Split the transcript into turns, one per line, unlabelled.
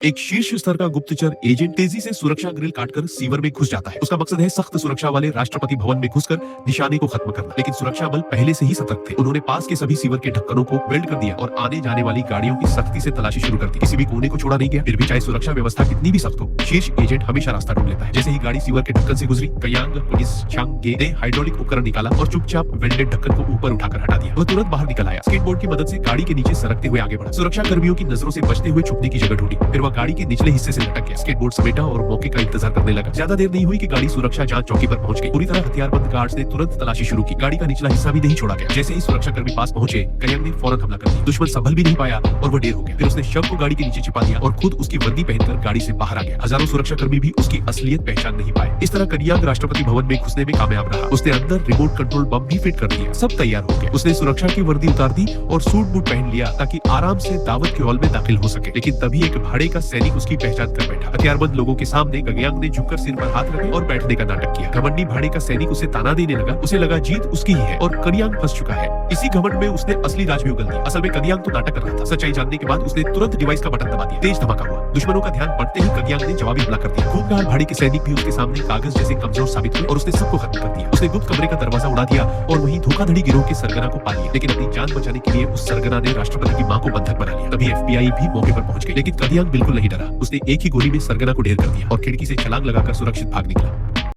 एक शीर्ष स्तर का गुप्तचर एजेंट तेजी से सुरक्षा ग्रिल काटकर सीवर में घुस जाता है। उसका मकसद है सख्त सुरक्षा वाले राष्ट्रपति भवन में घुसकर निशाने को खत्म करना। लेकिन सुरक्षा बल पहले से ही सतर्क थे। उन्होंने पास के सभी सीवर के ढक्कनों को वेल्ड कर दिया और आने जाने वाली गाड़ियों की सख्ती से तलाशी शुरू कर दी। किसी भी कोने को छोड़ा नहीं गया। फिर भी चाहे सुरक्षा व्यवस्था कितनी भी सख्त हो, शीर्ष एजेंट हमेशा रास्ता ढूंढ लेता है। जैसे ही गाड़ी सीवर के ढक्कन से गुजरी, कयांग पुलिस चांगे ने हाइड्रोलिक उपकरण निकाला और चुपचाप वेल्डेड ढक्कन को ऊपर उठाकर हटा दिया। वह तुरंत बाहर निकल आया। स्केटबोर्ड की मदद से गाड़ी के नीचे सरकते हुए आगे बढ़ा। सुरक्षा कर्मियों की नजरों से बचते हुए छुपने की जगह ढूंढी। फिर वह गाड़ी के निचले हिस्से से लटक गया। स्केटबोर्ड समेटा और मौके का इंतजार करने लगा। ज्यादा देर नहीं हुई कि गाड़ी सुरक्षा जांच चौकी पर पहुंच गई। पूरी तरह हथियारबंद गार्ड्स ने तुरंत तलाशी शुरू की। गाड़ी का निचला हिस्सा भी नहीं छोड़ा गया। जैसे ही सुरक्षा कर्मी पास पहुंचे, कयांग ने फौरन हमला कर दिया। दुश्मन संभल भी नहीं पाया और वह ढेर हो गया। फिर उसने शव को गाड़ी के नीचे छिपा दिया और खुद उसकी वर्दी पहनकर गाड़ी से बाहर आ गया। हजारों सुरक्षा कर्मी भी उसकी असलियत पहचान नहीं पाए। इस तरह कयांग राष्ट्रपति भवन में घुसने में कामयाब रहा। उसने अंदर रिमोट कंट्रोल बम भी फिट कर दिया। सब तैयार हो गया। उसने सुरक्षा की वर्दी उतार दी और सूट बूट पहन लिया ताकि आराम से दावत के हॉल में दाखिल हो सके। लेकिन तभी एक भाड़े का सैनिक उसकी पहचान कर बैठा। हथियारबंद लोगों के सामने कयांग ने झुककर सिर पर हाथ रखे और बैठने का नाटक किया। घमंडी भाड़े का सैनिक उसे ताना देने लगा। उसे लगा जीत उसकी ही है और कयांग फंस चुका है। इसी घमंड में उसने असली राज भी उगल दिया। असल में कयांग तो नाटक कर रहा था। सच्चाई जानने के बाद उसने तुरंत डिवाइस का बटन दबा दिया। तेज धमाका हुआ। दुश्मनों का ध्यान बढ़ते ही कयांग ने जवाबी हमला कर दिया। खूंखार भाड़े के सैनिक भी उसके सामने कागज जैसे कमजोर साबित हुए और उसने सबको खत्म कर दिया। उसने गुप्त कमरे का दरवाजा उड़ा दिया और वहीं धोखाधड़ी गिरोह के सरगना को पा लिया। लेकिन अपनी जान बचाने के लिए उस सरगना ने राष्ट्रपति की मां को बंधक बना लिया। तभी FBI भी मौके पर पहुंच गई। लेकिन कयांग बिल्कुल नहीं डरा। उसने एक ही गोली में सरगना को ढेर कर दिया और खिड़की से छलांग लगाकर सुरक्षित भाग निकला।